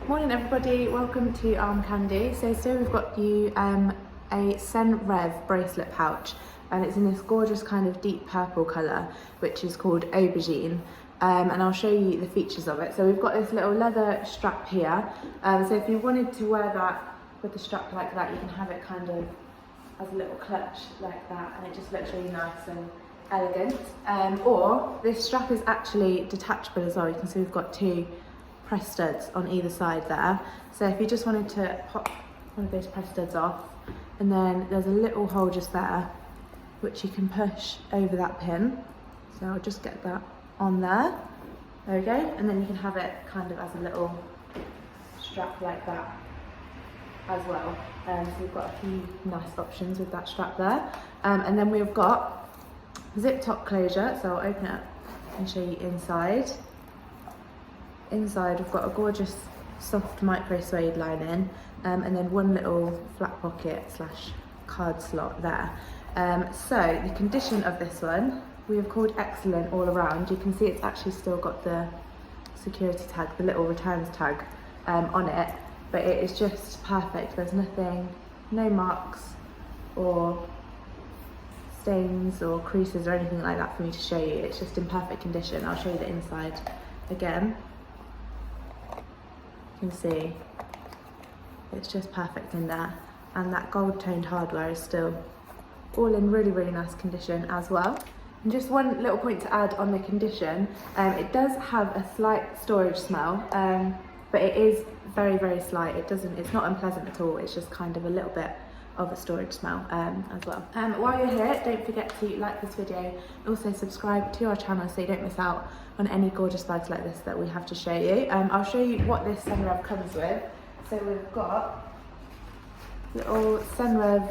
Morning everybody, welcome to Arm Candy. So today we've got you a Senreve bracelet pouch, and it's in this gorgeous kind of deep purple colour which is called aubergine, and I'll show you the features of it. So we've got this little leather strap here, so if you wanted to wear that with the strap like that, you can have it kind of as a little clutch like that, and it just looks really nice and elegant. Or this strap is actually detachable as well. You can see we've got two press studs on either side there, so if you just wanted to pop one of those press studs off, and then there's a little hole just there which you can push over that pin, so I'll just get that on there. There we go, and then you can have it kind of as a little strap like that as well. So we've got a few nice options with that strap there, and then we've got zip top closure, so I'll open it up and show you inside. Inside we've got a gorgeous soft micro suede lining, and then one little flat pocket slash card slot there. So the condition of this one we have called excellent all around. You can see it's actually still got the security tag, the little returns tag on it, but it is just perfect. There's nothing, no marks or stains or creases or anything like that for me to show you. It's just in perfect condition. I'll show you the inside again. You can see it's just perfect in there, and that gold toned hardware is still all in really nice condition as well. And just one little point to add on the condition, it does have a slight storage smell, but it is very slight. It's not unpleasant at all. It's just kind of a little bit of a storage smell as well. While you're here, don't forget to like this video and also subscribe to our channel so you don't miss out on any gorgeous bags like this that we have to show you. I'll show you what this Senreve comes with. So we've got little Senreve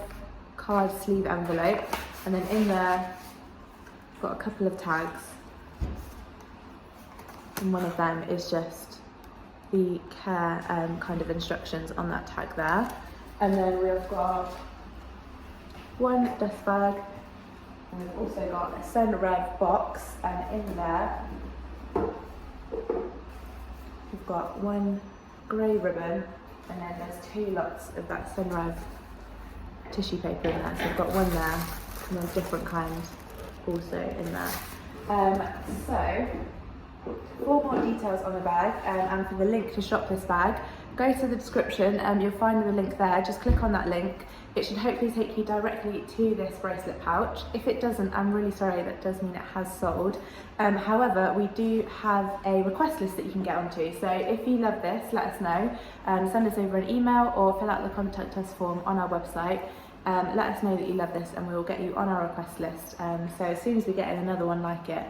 card sleeve envelope, and then in there we've got a couple of tags, and one of them is just the care kind of instructions on that tag there. And then we've got one dust bag, and we've also got a Senreve box, and in there we've got one grey ribbon, and then there's two lots of that Senreve tissue paper in there. So we've got one there, and then different kinds also in there. So for more details on the bag and for the link to shop this bag, go to the description and you'll find the link there. Just click on that link. It should hopefully take you directly to this bracelet pouch. If it doesn't, I'm really sorry, that does mean it has sold. However, we do have a request list that you can get onto. So if you love this, let us know. Send us over an email or fill out the contact us form on our website. Let us know that you love this and we will get you on our request list. So as soon as we get in another one like it,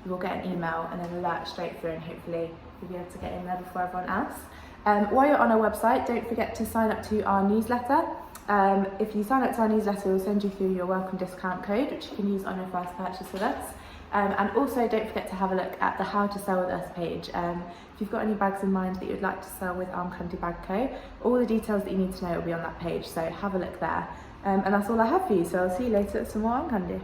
you will get an email and an alert straight through, and hopefully you'll be able to get in there before everyone else. While you're on our website, don't forget to sign up to our newsletter. If you sign up to our newsletter, we'll send you through your welcome discount code, which you can use on your first purchase with us. And also don't forget to have a look at the How to Sell With Us page. If you've got any bags in mind that you'd like to sell with Arm Candy Bag Co., all the details that you need to know will be on that page, so have a look there. And that's all I have for you, so I'll see you later at some more Arm Candy.